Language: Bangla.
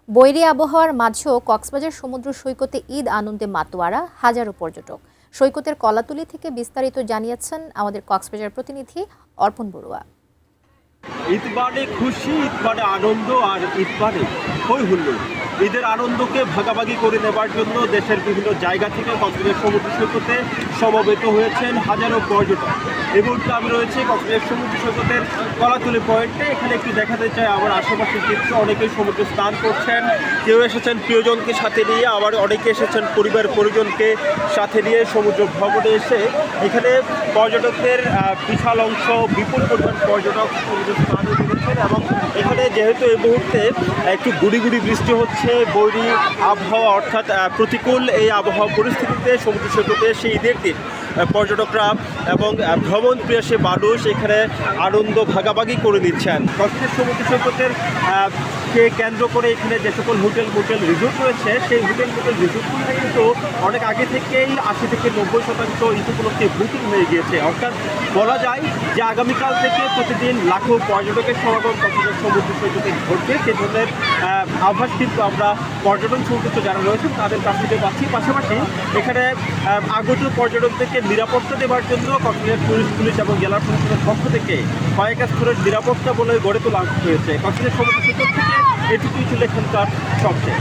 বৈরী আবহাওয়ার মাঝেও কক্সবাজার সমুদ্র সৈকতে ঈদ আনন্দে মাতোয়ারা হাজারো পর্যটক। সৈকতের কলাতুলি থেকে বিস্তারিত জানিয়েছেন আমাদের কক্সবাজার প্রতিনিধি অর্পণ বড়ুয়া। ঈদ মানে খুশি, ঈদ মানে আনন্দ, আর ঈদ মানে হই হুল্লোড়। ঈদের আনন্দকে ভাগাভাগি করে নেবার জন্য দেশের বিভিন্ন জায়গা থেকে কক্সবাজার সমুদ্র সৈকতে সমবেত হয়েছেন হাজারো পর্যটক। এই মুহূর্তে আমি রয়েছি কক্সবাজার সমুদ্র সৈকতের কলাতুলি পয়েন্টে। এখানে একটু দেখাতে চাই আমার আশেপাশের চিত্র। অনেকেই সমুদ্রে স্নান করছেন, কেউ এসেছেন প্রিয়জনকে সাথে নিয়ে, আবার অনেকে এসেছেন পরিবার পরিজনকে সাথে নিয়ে সমুদ্র ভ্রমণে এসে এখানে পর্যটকদের বিশাল অংশ, বিপুল পরিমাণ পর্যটক সমুদ্র স্নান করেছেন। এবং এখানে যেহেতু এই মুহূর্তে একটু গুড়ি গুড়ি বৃষ্টি হচ্ছে, বৈরী আবহাওয়া অর্থাৎ প্রতিকূল এই আবহাওয়া পরিস্থিতিতে সমুদ্র সৈকতে এসে ঈদের দিন পর্যটকরা এবং ভ্রমণ প্রিয় সে মানুষ এখানে আনন্দ ভাগাভাগি করে নিচ্ছেন। কক্সবাজার সমুদ্র সৈকতের কে কেন্দ্র করে এখানে যে সকল হোটেল রিসোর্ট রয়েছে, সেই হোটেল রিসোর্টগুলো কিন্তু অনেক আগে থেকেই 80 থেকে 90% ঈদ উপলক্ষে বুকিং হয়ে গিয়েছে। অর্থাৎ বলা যায় যে আগামীকাল থেকে প্রতিদিন লাখো পর্যটকের সমাগম কক্সবাজার সমুদ্র সৈকতে ঘটবে। সে ধরনের আভাস কিন্তু আমরা পর্যটন সংশ্লিষ্ট যারা রয়েছেন তাদের কাছ থেকে পাচ্ছি। পাশাপাশি এখানে আগত পর্যটকদেরকে নিরাপত্তা দেওয়ার জন্য কক্সবাজার টুরিস্ট পুলিশ এবং জেলা প্রশাসনের পক্ষ থেকে কয়েক স্তরের নিরাপত্তা বলে গড়ে তোলা হয়েছে। কক্সবাজার সমুদ্র সৈকত থেকে এটুকুই ছিল এখানকার সবচেয়ে।